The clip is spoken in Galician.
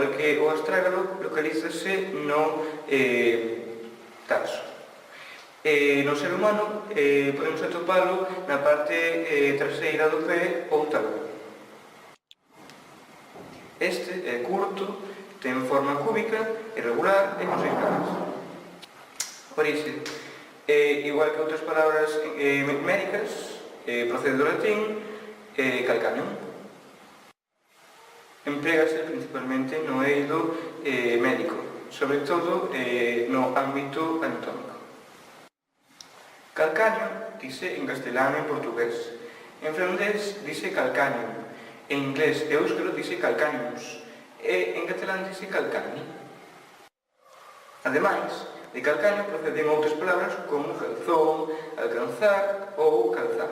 modo que o astrágalo localízase no tarso. No ser humano podemos atopalo na parte traseira do pé ou talón. Este é curto, ten forma cúbica, irregular e con 6 caras. Orixe. Igual que outras palabras médicas, procede do latín calcáneo. Emprégase principalmente no eido médico, sobre todo no ámbito anatómico. Calcáneo dice en castelano e en portugués. En francés dice calcáneo. En inglés e éuscaro dice calcáneos. E en catalán dice calcani. Ademais, de calcáneo proceden outras palabras como calzón, alcanzar ou calzar.